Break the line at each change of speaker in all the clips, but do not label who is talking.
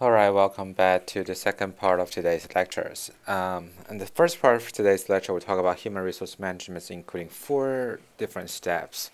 Alright, welcome back to the second part of today's lectures. In the first part of today's lecture, we'll talk about human resource management, including 4 different steps.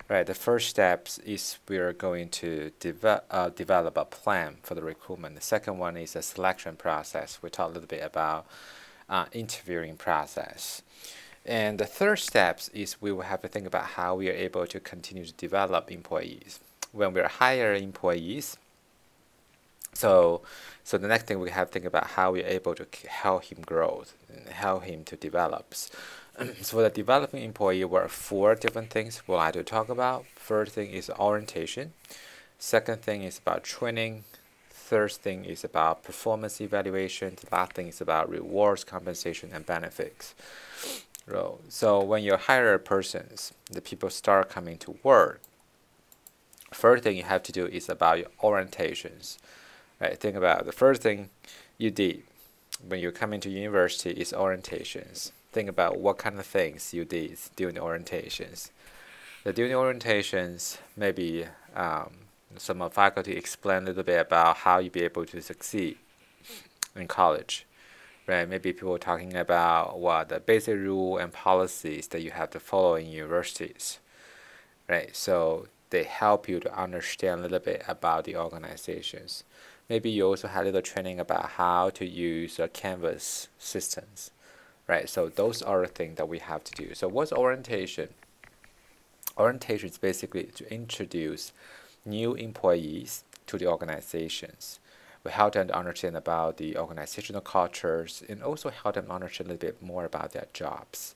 Right, the first step is we are going to develop a plan for the recruitment. The second one is a selection process. We talk a little bit about interviewing process. And the third step is we will have to think about how we are able to continue to develop employees. When we're hiring employees, so the next thing we have to think about how we're able to help him grow and help him to develop. So for the developing employee, there are 4 different things we'll like to talk about. First thing is orientation. Second thing is about training. Third thing is about performance evaluation. The last thing is about rewards, compensation, and benefits. So when you hire persons, the people start coming to work. First thing you have to do is about your orientations. Right, think about the first thing you did when you come into university is orientations. Think about what kind of things you did during the orientations. During the orientations, maybe some of faculty explain a little bit about how you be able to succeed in college. Right, maybe people talking about what the basic rule and policies that you have to follow in universities. Right, so they help you to understand a little bit about the organizations. Maybe you also had a little training about how to use Canvas systems, right? So those are the things that we have to do. So what's orientation? Orientation is basically to introduce new employees to the organizations. We help them to understand about the organizational cultures and also help them understand a little bit more about their jobs.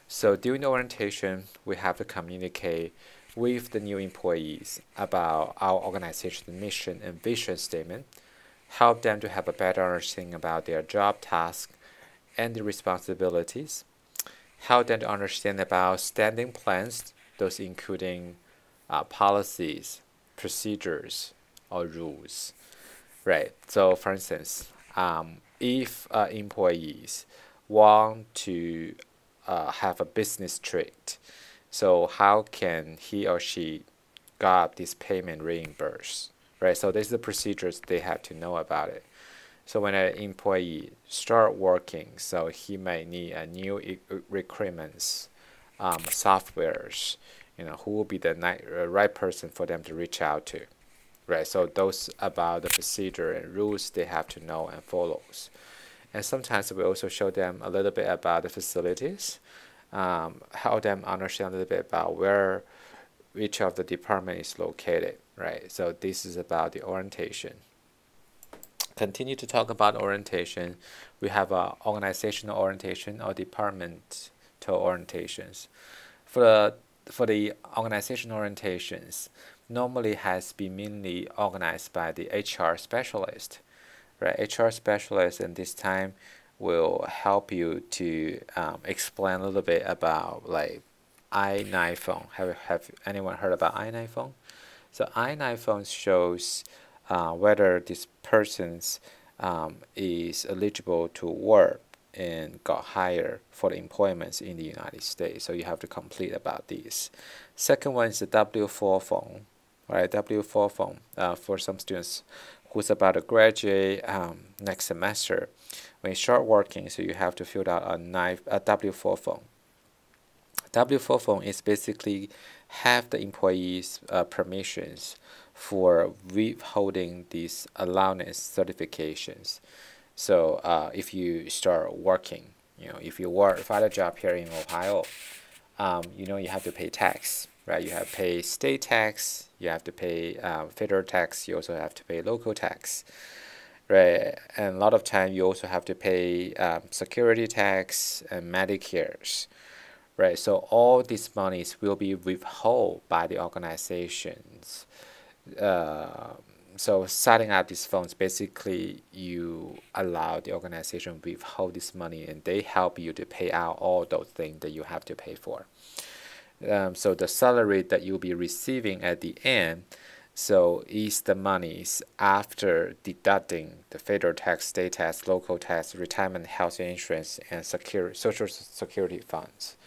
So during the orientation, we have to communicate with the new employees about our organization's mission and vision statement, help them to have a better understanding about their job task and the responsibilities, help them to understand about standing plans, those including policies, procedures, or rules. Right. So for instance, if employees want to have a business trip, so how can he or she got this payment reimbursed, right? So this is the procedures they have to know about it. So when an employee start working, so he may need a new requirements, softwares, who will be the right person for them to reach out to, right? So those about the procedure and rules they have to know and follow. And sometimes we also show them a little bit about the facilities. Help them understand a little bit about where each of the department is located, right? So this is about the orientation. Continue to talk about orientation. We have organizational orientation or departmental orientations. For the organizational orientations, normally has been mainly organized by the HR specialist, right? HR specialist, and this time will help you to explain a little bit about like I-9 phone. Have anyone heard about I-9 phone? So I-9 phone shows whether this person's is eligible to work and got hired for the employments in the United States. So you have to complete about this. Second one is the W4 form, right? W4 form for some students who's about to graduate next semester. When you start working, so you have to fill out a W4 form. W4 form is basically have the employees' permissions for withholding these allowance certifications. So if you start working, if you find a job here in Ohio, you have to pay tax, right? You have to pay state tax, you have to pay federal tax, you also have to pay local tax. Right, and a lot of time you also have to pay security tax and Medicare's, right? So all these monies will be withheld by the organizations. So setting up these funds, basically you allow the organization to withhold this money, and they help you to pay out all those things that you have to pay for. So the salary that you'll be receiving at the end, so is the monies after deducting the federal tax, state tax, local tax, retirement health insurance, and social security funds,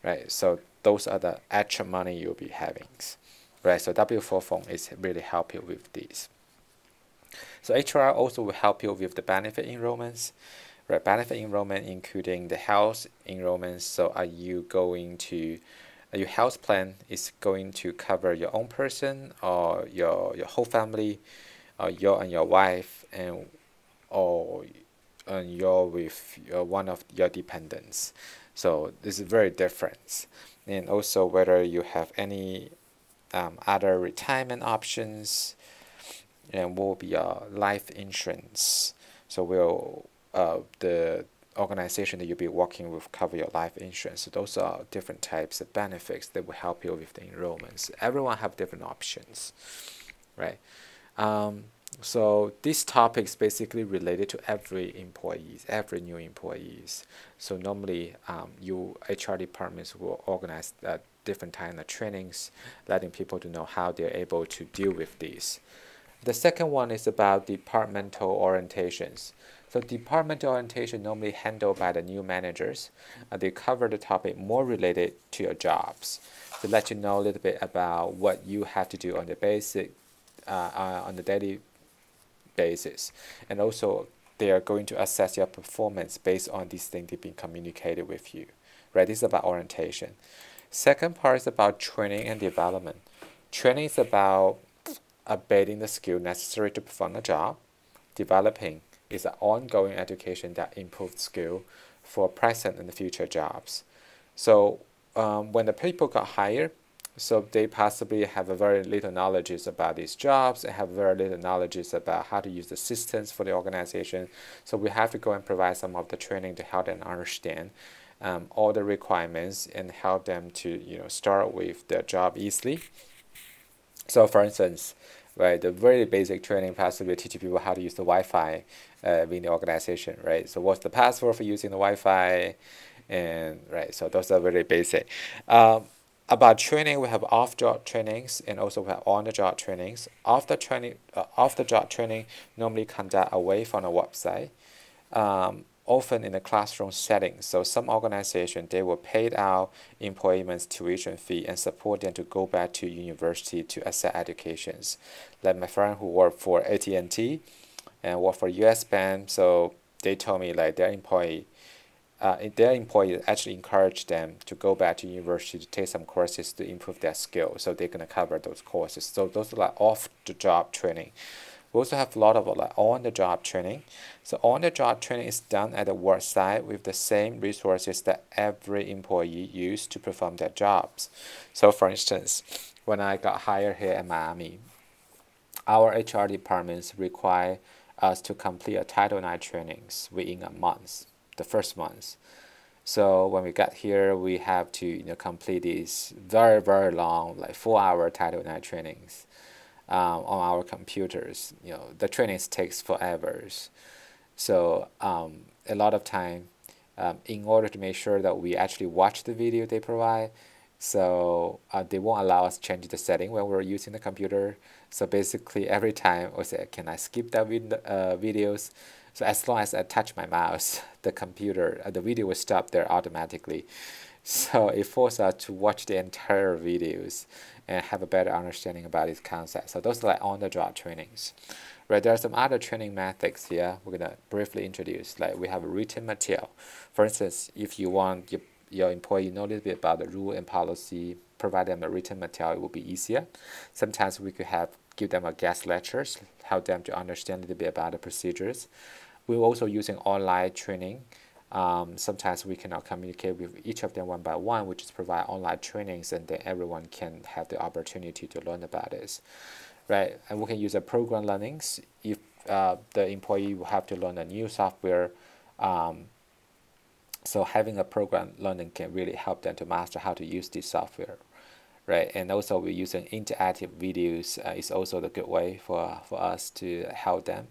right? So those are the actual money you'll be having, right? So W4 form is really help you with this. So HR also will help you with the benefit enrollments, right? Benefit enrollment including the health enrollments. So are you going to, your health plan is going to cover your own person or your whole family, or you and your wife, and or you're with one of your dependents. So this is very different. And also whether you have any other retirement options, and will be life insurance. So will the organization that you'll be working with cover your life insurance? So those are different types of benefits that will help you with the enrollments. Everyone have different options, right? So this topic is basically related to every employees, every new employees. So normally, you HR departments will organize different kind of trainings, letting people to know how they're able to deal with these. The second one is about departmental orientations. So departmental orientation normally handled by the new managers. They cover the topic more related to your jobs to let you know a little bit about what you have to do on the on the daily basis, and also they are going to assess your performance based on these things that have been communicated with you, right? This is about orientation. Second part is about training and development. Training is about updating the skill necessary to perform the job. Developing is an ongoing education that improves skill for present and future jobs. So when the people got hired, so they possibly have a very little knowledge about these jobs and have very little knowledge about how to use the systems for the organization. So we have to go and provide some of the training to help them understand all the requirements and help them to start with their job easily. So for instance, right, the very basic training possibly teach people how to use the Wi-Fi in the organization, right? So what's the password for using the Wi-Fi, and right, so those are very basic. About training, we have off-job trainings and also we have on-the-job trainings. Off-the-job training normally conduct away from the website, often in a classroom setting. So some organizations, they will pay out employees tuition fee and support them to go back to university to accept educations. Like my friend who worked for AT&T and worked for US Bank, so they told me like their employee actually encourage them to go back to university to take some courses to improve their skills. So they're going to cover those courses. So those are like off-the-job training. We also have a lot of like on-the-job training. So on-the-job training is done at the work site with the same resources that every employee use to perform their jobs. So for instance, when I got hired here in Miami, our HR departments require us to complete a Title IX trainings within a month, the first month. So when we got here, we have to complete these very, very long, like 4-hour Title IX trainings on our computers. The trainings takes forever. So a lot of time, in order to make sure that we actually watch the video they provide, so they won't allow us to change the setting when we're using the computer. So basically every time we say, can I skip that videos? So as long as I touch my mouse, the computer, the video will stop there automatically. So it forces us to watch the entire videos and have a better understanding about these concepts. So those are like on-the-job trainings. Right, there are some other training methods here we're going to briefly introduce. Like we have a written material. For instance, if you want your employee to know a little bit about the rule and policy, provide them a written material, it will be easier. Sometimes we could give them a guest lectures, help them to understand a little bit about the procedures. We're also using online training. Sometimes we cannot communicate with each of them one by one, we just provide online trainings and then everyone can have the opportunity to learn about this. Right, and we can use a program learnings if the employee will have to learn a new software. So having a program learning can really help them to master how to use this software. Right, and also we're using interactive videos is also the good way for us to help them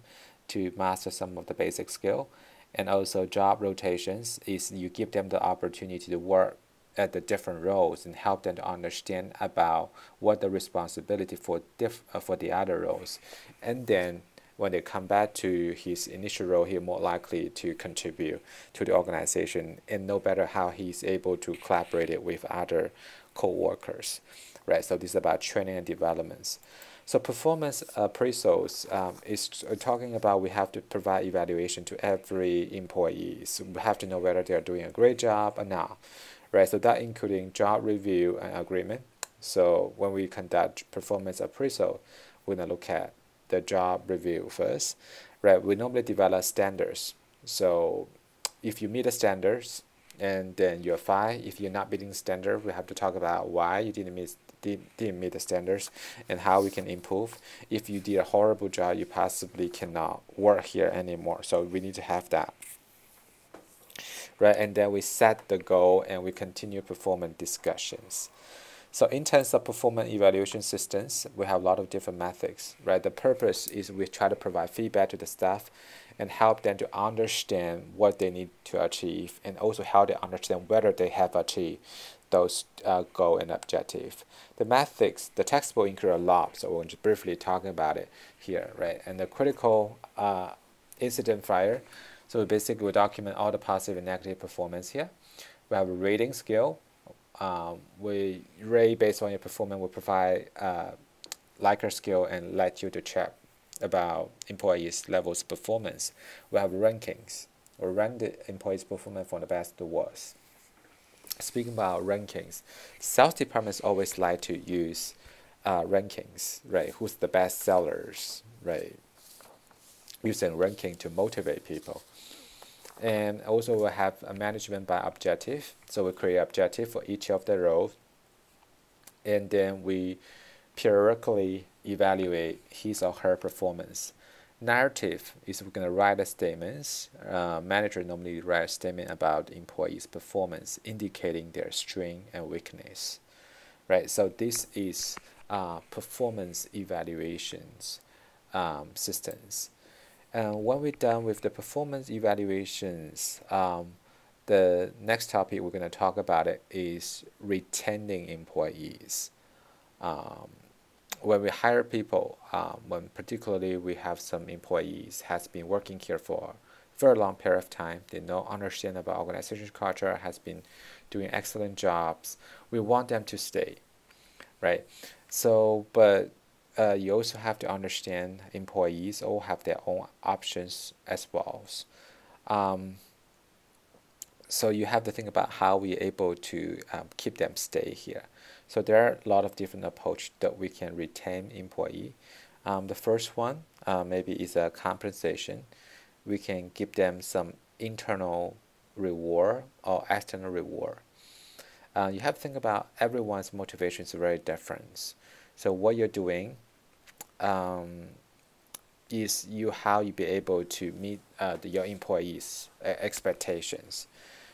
to master some of the basic skill. And also job rotations is you give them the opportunity to work at the different roles and help them to understand about what the responsibility for the other roles, and then when they come back to his initial role, he's more likely to contribute to the organization and know better how he's able to collaborate with other co-workers, right? So this is about training and developments. So performance appraisals is talking about we have to provide evaluation to every employee. So we have to know whether they are doing a great job or not, right? So that including job review and agreement. So when we conduct performance appraisal, we're gonna look at the job review first, right? We normally develop standards. So if you meet the standards, and then you're fine. If you're not meeting the standard, we have to talk about why you didn't meet the standards and how we can improve. If you did a horrible job, you possibly cannot work here anymore. So we need to have that, right? And then we set the goal and we continue performance discussions. So in terms of performance evaluation systems, we have a lot of different methods, right? The purpose is we try to provide feedback to the staff and help them to understand what they need to achieve and also how they understand whether they have achieved those goal and objective. The methods, the textbook include a lot, so we'll just briefly talk about it here, right? And the critical incident fire, so basically we document all the positive and negative performance here. We have a rating scale. We rate based on your performance. We provide Likert scale and let you to check about employees' levels of performance. We have rankings. We rank the employees' performance from the best to worst. Speaking about rankings, sales departments always like to use rankings, right? Who's the best sellers, right? Using ranking to motivate people. And also we'll have a management by objective. So we create objective for each of the roles. And then we periodically evaluate his or her performance. Narrative is we're going to write a statements. Manager normally write a statement about employees' performance, indicating their strength and weakness. Right. So this is performance evaluations systems. And when we're done with the performance evaluations, the next topic we're going to talk about it is retaining employees. When we hire people, when particularly we have some employees has been working here for a very long period of time, they know, understand about organization culture, has been doing excellent jobs, we want them to stay, right? So, but you also have to understand employees all have their own options as well. So you have to think about how we're able to keep them stay here. So there are a lot of different approaches that we can retain employee. The first one maybe is a compensation. We can give them some internal reward or external reward. You have to think about everyone's motivation is very different. So what you're doing is how you be able to meet your employees' expectations.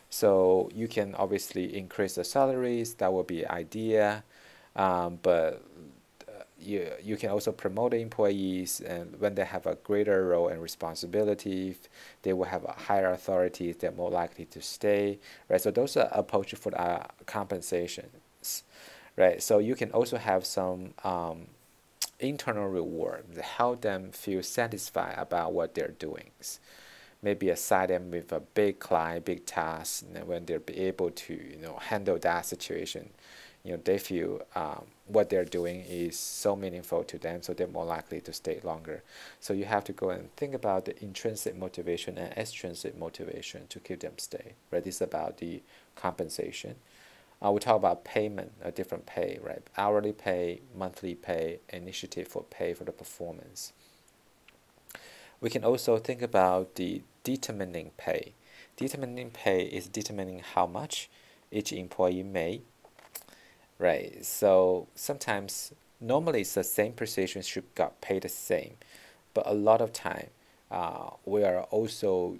So you can obviously increase the salaries. That will be idea, but you can also promote the employees, and when they have a greater role and responsibility, they will have a higher authority. They're more likely to stay, right? So those are approaches for compensations, right? So you can also have some internal reward that help them feel satisfied about what they're doing. Maybe assign them with a big client, big task, and when they'll be able to handle that situation, they feel what they're doing is so meaningful to them, so they're more likely to stay longer. So you have to go and think about the intrinsic motivation and extrinsic motivation to keep them stay. Right? This is about the compensation. We talk about payment, a different pay, right? Hourly pay, monthly pay, initiative for pay for the performance. We can also think about the determining pay. Determining pay is determining how much each employee may, right? So sometimes, normally it's the same position should get paid the same, but a lot of time we are also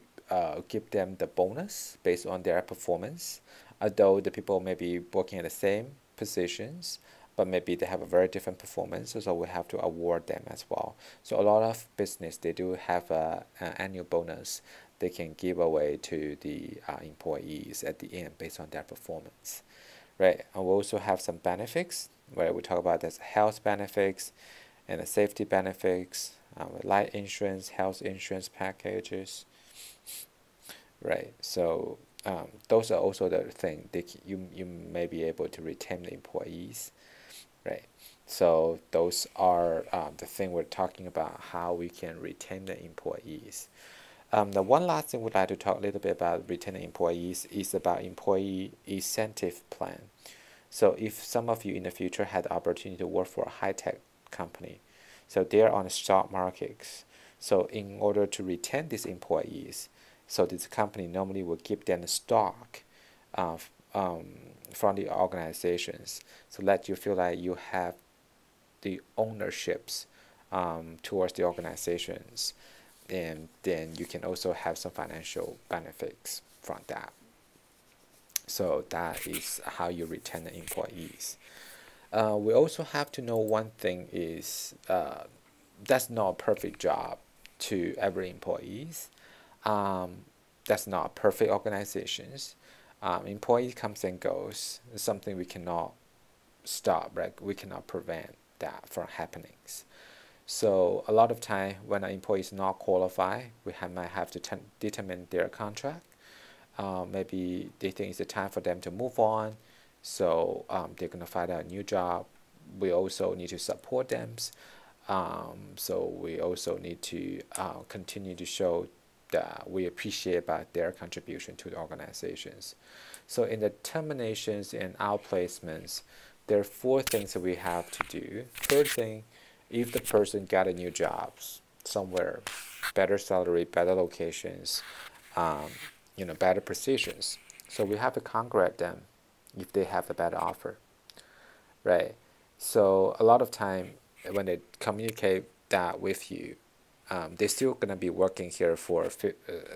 give them the bonus based on their performance, although the people may be working at the same positions, but maybe they have a very different performance, so we have to award them as well. So a lot of business, they do have an annual bonus they can give away to the employees at the end based on their performance, right? And we also have some benefits where we talk about this health benefits and the safety benefits, life insurance, health insurance packages, right? So those are also the things that you may be able to retain the employees. Right. So those are the thing we're talking about, how we can retain the employees. The one last thing we'd like to talk a little bit about retaining employees is about employee incentive plan. So if some of you in the future had the opportunity to work for a high-tech company, so they're on the stock markets. So in order to retain these employees, so this company normally will give them the stock uh, from the organizations, so let you feel like you have the ownerships towards the organizations, and then you can also have some financial benefits from that. So that is how you retain the employees. We also have to know one thing is that's not a perfect job to every employees. That's not perfect organizations. Employee comes and goes. It's something we cannot stop, right? We cannot prevent that from happenings. So a lot of time when an employee is not qualified, we might have to determine their contract. Maybe they think it's the time for them to move on, so they're gonna find a new job. We also need to support them. So we also need to continue to show that we appreciate about their contribution to the organizations. So in the terminations and outplacements, there are 4 things that we have to do. First thing, if the person got a new job somewhere, better salary, better locations, better positions, so we have to congratulate them if they have a better offer, right? So a lot of time when they communicate that with you, they're still gonna be working here for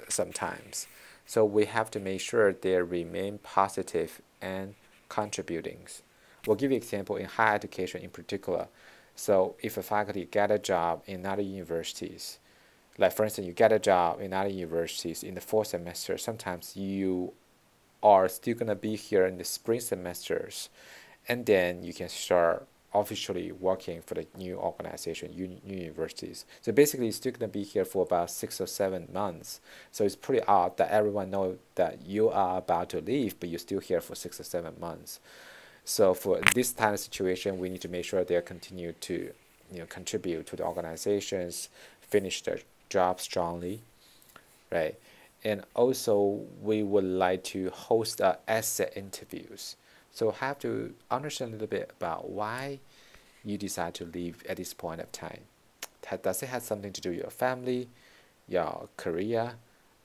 sometimes. So we have to make sure they remain positive and contributing. We'll give you an example in higher education in particular. So if a faculty get a job in other universities, like for instance, you get a job in other universities in the 4th semester, sometimes you are still gonna be here in the spring semesters, and then you can start officially working for the new organization, new universities. So basically, you're still gonna be here for about 6 or 7 months. So it's pretty odd that everyone knows that you are about to leave, but you're still here for 6 or 7 months. So for this kind of situation, we need to make sure they continue to, contribute to the organizations, finish their job strongly, right? And also, we would like to host asset interviews. So have to understand a little bit about why you decide to leave at this point of time. Does it have something to do with your family, your career,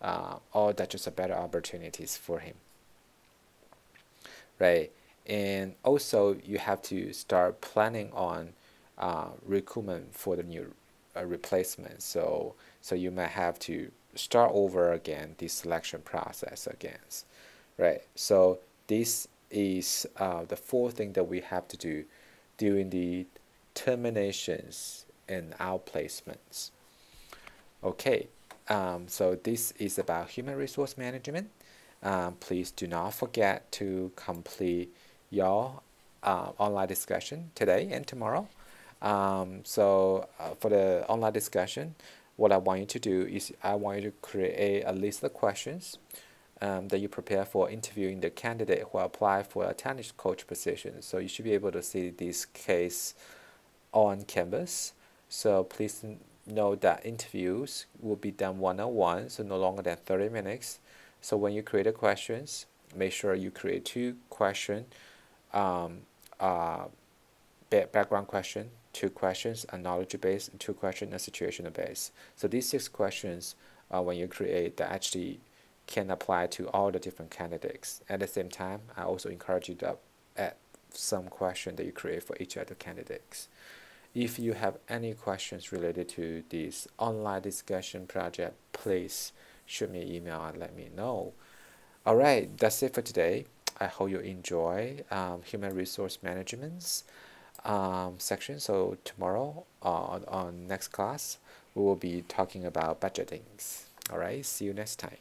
or that just a better opportunities for him, right? And also, you have to start planning on recruitment for the new replacement. So you might have to start over again this selection process again, right? So this is the 4th thing that we have to do during the terminations and outplacements. Okay, so this is about human resource management. Please do not forget to complete your online discussion today and tomorrow. So for the online discussion, what I want you to do is I want you to create a list of questions that you prepare for interviewing the candidate who apply for a tennis coach position. So you should be able to see this case on Canvas. So please note that interviews will be done one-on-one, so no longer than 30 minutes. So when you create the questions, make sure you create 2 questions, background question, 2 questions, a knowledge base, 2 questions, a situational base. So these 6 questions, when you create, that actually can apply to all the different candidates. At the same time, I also encourage you to add some question that you create for each of the candidates. If you have any questions related to this online discussion project, please shoot me an email and let me know. All right, that's it for today. I hope you enjoy human resource management section. So tomorrow on next class, we will be talking about budgetings. All right, see you next time.